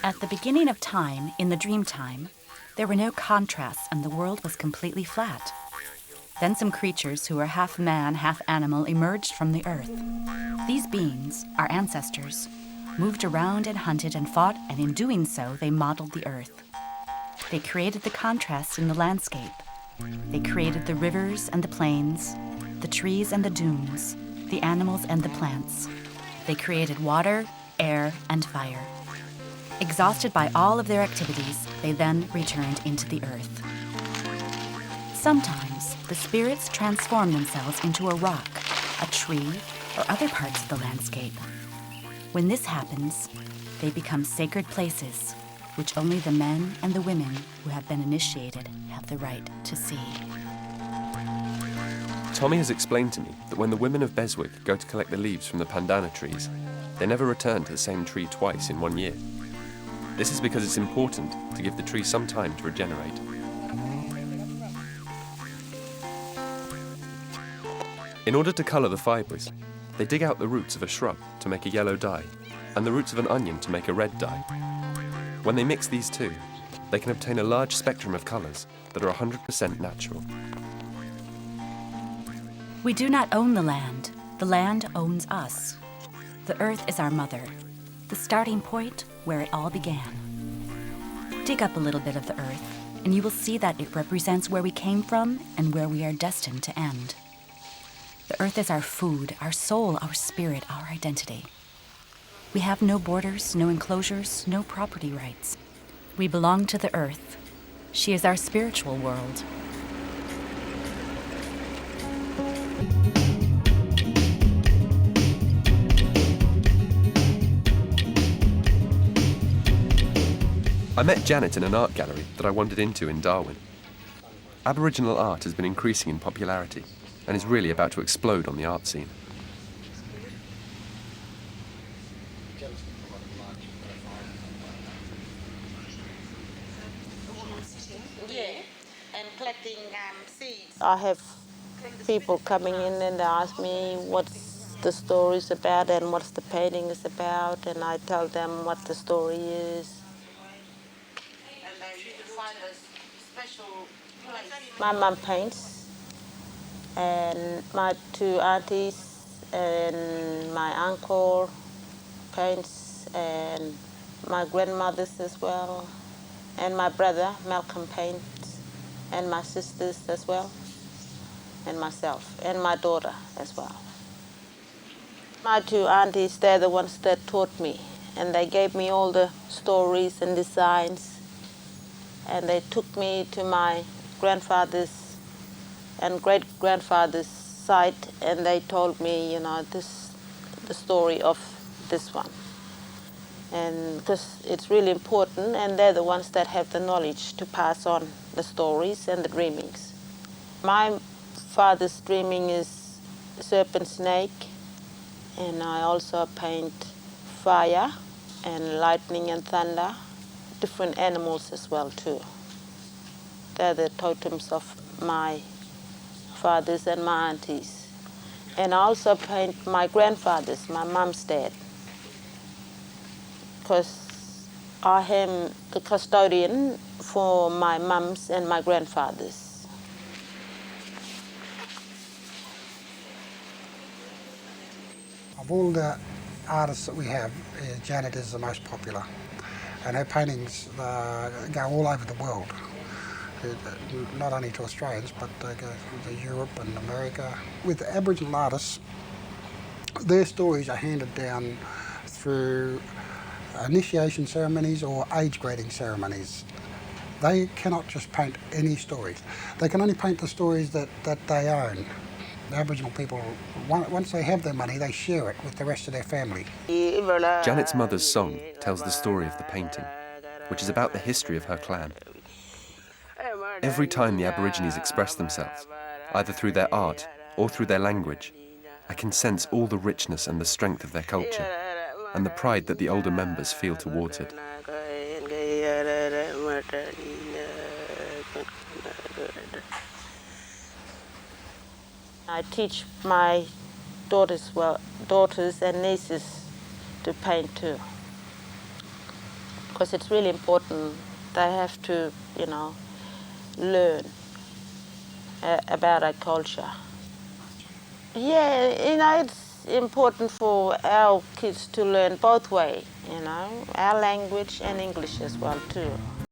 At the beginning of time, in the Dreamtime, there were no contrasts and the world was completely flat. Then some creatures who were half man, half animal emerged from the earth. These beings, our ancestors, moved around and hunted and fought, and in doing so, they modeled the earth. They created the contrast in the landscape. They created the rivers and the plains, the trees and the dunes, the animals and the plants. They created water, air, and fire. Exhausted by all of their activities, they then returned into the earth. Sometimes, the spirits transform themselves into a rock, a tree, or other parts of the landscape. When this happens, they become sacred places, which only the men and the women who have been initiated have the right to see. Tommy has explained to me that when the women of Beswick go to collect the leaves from the pandana trees, they never return to the same tree twice in 1 year. This is because it's important to give the tree some time to regenerate. In order to colour the fibres, they dig out the roots of a shrub to make a yellow dye, and the roots of an onion to make a red dye. When they mix these two, they can obtain a large spectrum of colours that are 100% natural. We do not own the land owns us. The earth is our mother, the starting point where it all began. Dig up a little bit of the earth, and you will see that it represents where we came from and where we are destined to end. The earth is our food, our soul, our spirit, our identity. We have no borders, no enclosures, no property rights. We belong to the earth. She is our spiritual world. I met Janet in an art gallery that I wandered into in Darwin. Aboriginal art has been increasing in popularity and is really about to explode on the art scene. I have people coming in and they ask me what's the story is about and what the painting is about, and I tell them what the story is. My mum paints, and my two aunties and my uncle paints, and my grandmothers as well, and my brother Malcolm paints, and my sisters as well, and myself, and my daughter as well. My two aunties, they're the ones that taught me, and they gave me all the stories and designs, and they took me to my grandfather's and great-grandfather's site, and they told me, the story of this one. And because it's really important, and they're the ones that have the knowledge to pass on the stories and the dreamings. My father's dreaming is serpent, snake, and I also paint fire and lightning and thunder, different animals as well too. They're the totems of my fathers and my aunties. And I also paint my grandfathers, my mom's dad, because I am the custodian for my mums and my grandfathers. Of all the artists that we have, Janet is the most popular, and her paintings go all over the world. Not only to Australians, but they go to Europe and America. With Aboriginal artists, their stories are handed down through initiation ceremonies or age grading ceremonies. They cannot just paint any stories. They can only paint the stories that they own. The Aboriginal people, once they have their money, they share it with the rest of their family. Janet's mother's song tells the story of the painting, which is about the history of her clan. Every time the Aborigines express themselves, either through their art or through their language, I can sense all the richness and the strength of their culture, and the pride that the older members feel towards it. I teach my daughters and nieces to paint too, because it's really important. They have to, learn about our culture. Yeah, it's important for our kids to learn both ways, our language and English as well too.